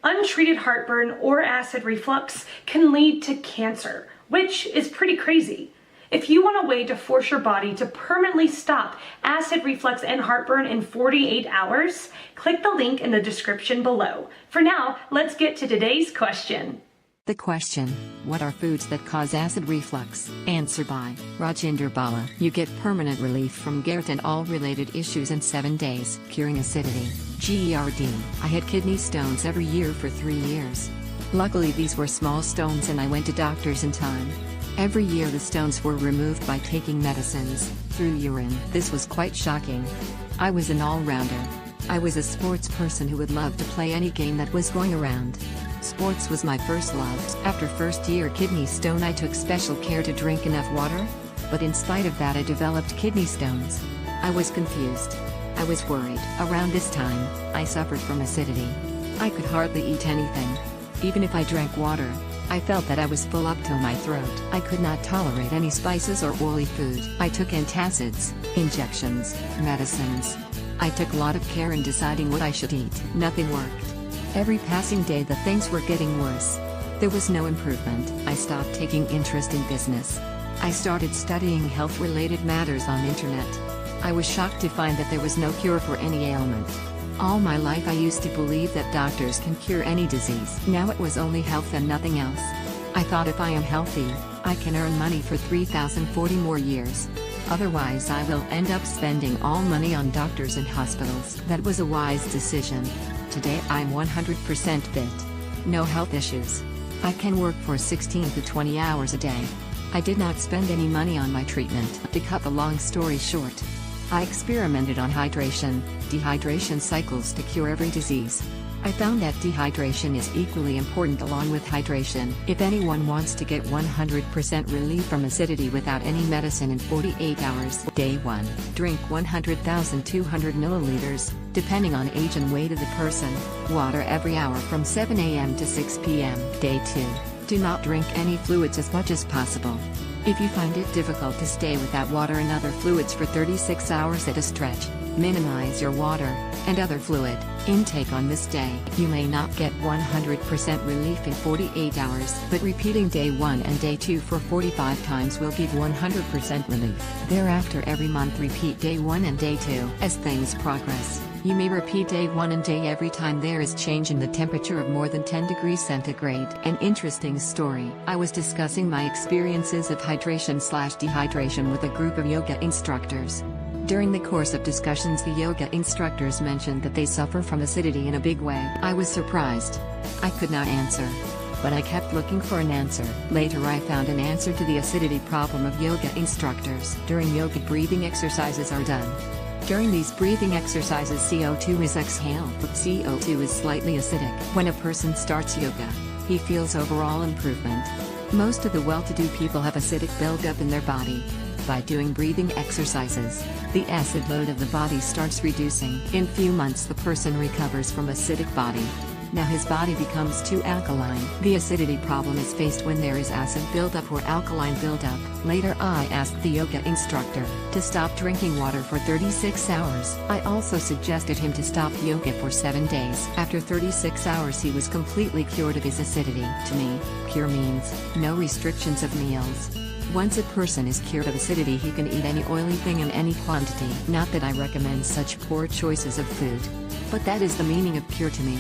Untreated heartburn or acid reflux can lead to cancer, which is pretty crazy. If you want a way to force your body to permanently stop acid reflux and heartburn in 48 hours, click the link in the description below. For now, let's get to today's question. The question: what are foods that cause acid reflux? Answer by Rajinder Bala. You get permanent relief from GERD and all related issues in 7 days. Curing acidity. GERD. I had kidney stones every year for 3 years. Luckily these were small stones and I went to doctors in time. Every year the stones were removed by taking medicines, through urine. This was quite shocking. I was an all-rounder. I was a sports person who would love to play any game that was going around. Sports was my first love. After first year kidney stone I took special care to drink enough water. But in spite of that I developed kidney stones. I was confused. I was worried. Around this time, I suffered from acidity. I could hardly eat anything. Even if I drank water, I felt that I was full up till my throat. I could not tolerate any spices or oily food. I took antacids, injections, medicines. I took a lot of care in deciding what I should eat. Nothing worked. Every passing day the things were getting worse. There was no improvement. I stopped taking interest in business. I started studying health-related matters on internet. I was shocked to find that there was no cure for any ailment. All my life I used to believe that doctors can cure any disease. Now it was only health and nothing else. I thought if I am healthy, I can earn money for 3,040 more years. Otherwise I will end up spending all money on doctors and hospitals. That was a wise decision. Today I'm 100% fit. No health issues. I can work for 16 to 20 hours a day. I did not spend any money on my treatment. To cut the long story short, I experimented on hydration, dehydration cycles to cure every disease. I found that dehydration is equally important along with hydration. If anyone wants to get 100% relief from acidity without any medicine in 48 hours. Day 1. Drink 100,200 milliliters, depending on age and weight of the person, water every hour from 7 a.m. to 6 p.m. Day 2. Do not drink any fluids as much as possible. If you find it difficult to stay without water and other fluids for 36 hours at a stretch, minimize your water and other fluid intake on this day. You may not get 100% relief in 48 hours, but repeating day 1 and day 2 for 45 times will give 100% relief. Thereafter every month repeat day 1 and day 2. As things progress, you may repeat day 1 and day every time there is change in the temperature of more than 10 degrees centigrade. An interesting story. I was discussing my experiences of hydration/dehydration with a group of yoga instructors. During the course of discussions the yoga instructors mentioned that they suffer from acidity in a big way. I was surprised. I could not answer. But I kept looking for an answer. Later I found an answer to the acidity problem of yoga instructors. During yoga breathing exercises are done. During these breathing exercises CO2 is exhaled, but CO2 is slightly acidic. When a person starts yoga, he feels overall improvement. Most of the well-to-do people have acidic buildup in their body. By doing breathing exercises, the acid load of the body starts reducing. In few months the person recovers from acidic body. Now his body becomes too alkaline. The acidity problem is faced when there is acid buildup or alkaline buildup. Later I asked the yoga instructor to stop drinking water for 36 hours. I also suggested him to stop yoga for 7 days. After 36 hours he was completely cured of his acidity. To me, cure means no restrictions of meals. Once a person is cured of acidity he can eat any oily thing in any quantity. Not that I recommend such poor choices of food. But that is the meaning of cure to me.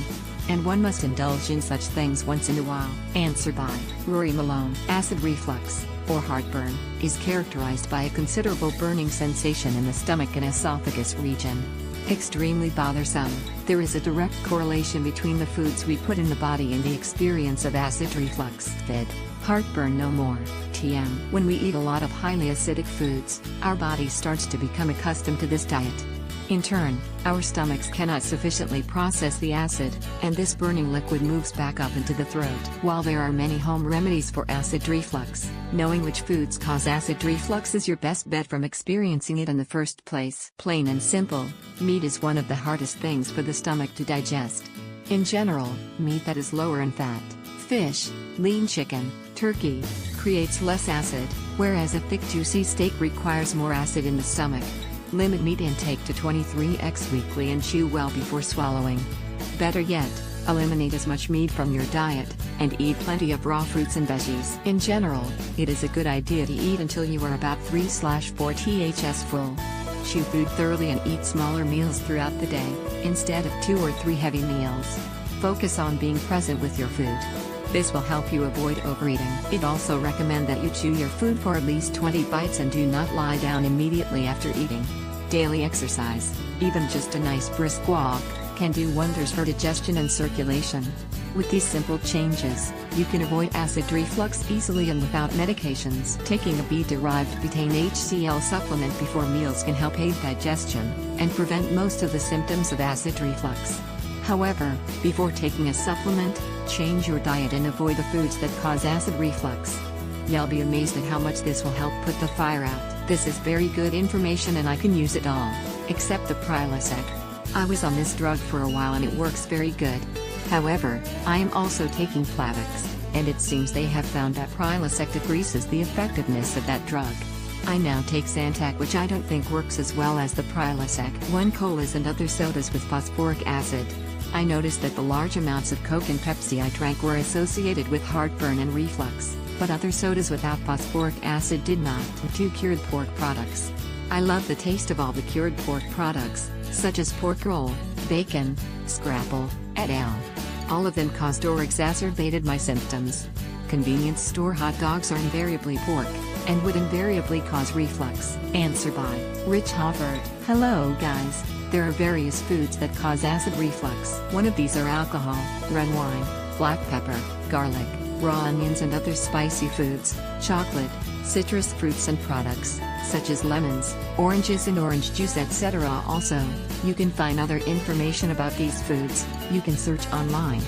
And one must indulge in such things once in a while. Answer by Rory Malone. Acid reflux, or heartburn, is characterized by a considerable burning sensation in the stomach and esophagus region. Extremely bothersome. There is a direct correlation between the foods we put in the body and the experience of acid reflux. Fid. Heartburn no more. TM. When we eat a lot of highly acidic foods, our body starts to become accustomed to this diet. In turn, our stomachs cannot sufficiently process the acid, and this burning liquid moves back up into the throat. While there are many home remedies for acid reflux, knowing which foods cause acid reflux is your best bet from experiencing it in the first place. Plain and simple, meat is one of the hardest things for the stomach to digest. In general, meat that is lower in fat, fish, lean chicken, turkey, creates less acid, whereas a thick juicy steak requires more acid in the stomach. Limit meat intake to 23x weekly and chew well before swallowing. Better yet, Eliminate as much meat from your diet, and eat plenty of raw fruits and veggies. In general, it is a good idea to eat until you are about 3/4 ths full. Chew food thoroughly and eat smaller meals throughout the day, instead of 2 or 3 heavy meals. Focus on being present with your food. This will help you avoid overeating. It also recommends that you chew your food for at least 20 bites and do not lie down immediately after eating. Daily exercise, even just a nice brisk walk, can do wonders for digestion and circulation. With these simple changes, you can avoid acid reflux easily and without medications. Taking a bee-derived betaine HCl supplement before meals can help aid digestion and prevent most of the symptoms of acid reflux. However, before taking a supplement, change your diet and avoid the foods that cause acid reflux. You'll be amazed at how much this will help put the fire out. This is very good information and I can use it all, except the Prilosec. I was on this drug for a while and it works very good. However, I am also taking Plavix, and it seems they have found that Prilosec decreases the effectiveness of that drug. I now take Zantac, which I don't think works as well as the Prilosec. 1 colas and other sodas with phosphoric acid. I noticed that the large amounts of Coke and Pepsi I drank were associated with heartburn and reflux, but other sodas without phosphoric acid did not. 2 cured pork products. I love the taste of all the cured pork products, such as pork roll, bacon, scrapple, et al. All of them caused or exacerbated my symptoms. Convenience store hot dogs are invariably pork, and would invariably cause reflux. Answer by Rich Hoffert. Hello guys. There are various foods that cause acid reflux. One of these are alcohol, red wine, black pepper, garlic, raw onions and other spicy foods, chocolate, citrus fruits and products, such as lemons, oranges and orange juice etc. Also, you can find other information about these foods. You can search online.